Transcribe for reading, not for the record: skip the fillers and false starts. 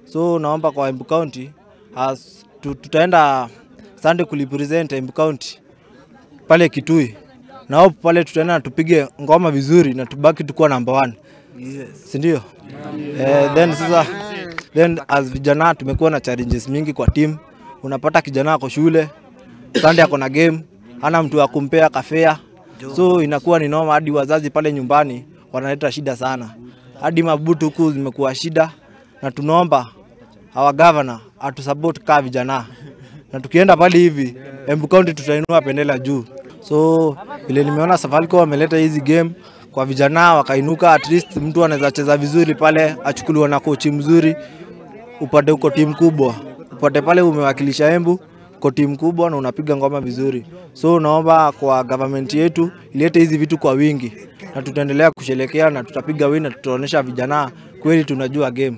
So naomba kwa Embu County tutaenda Sunday kulipresent Embu County pale Kitui. Na hope pale tutaenda tupige ngoma vizuri na tubaki tukua number 1. Yes. Si ndio? Then as vijana tumekuwa na challenges mingi kwa team. Unapata kijana kwa shule, Sunday ako na game, hana mtu wa kumpea kafea. So inakuwa ni noma hadi wazazi pale nyumbani wanaleta shida sana. Hadi mabutu huku zimekuwa shida na tunaomba our governor atusupport kwa vijana. Na tukienda pale hivi Embu County tutainua bendera juu. So ile nimeona Safaricom wameleta hizi game kwa vijana wakainuka, at least mtu anaweza cheza vizuri pale, achukuliwa na coach mzuri, upate uko timu kubwa. Upate pale umewakilisha Embu kwa timu kubwa na unapiga ngoma vizuri. So naomba kwa government yetu ilete hizi vitu kwa wingi na tutaendelea kusherehekea na tutapiga win na tutaonesha vijana kweli tunajua game.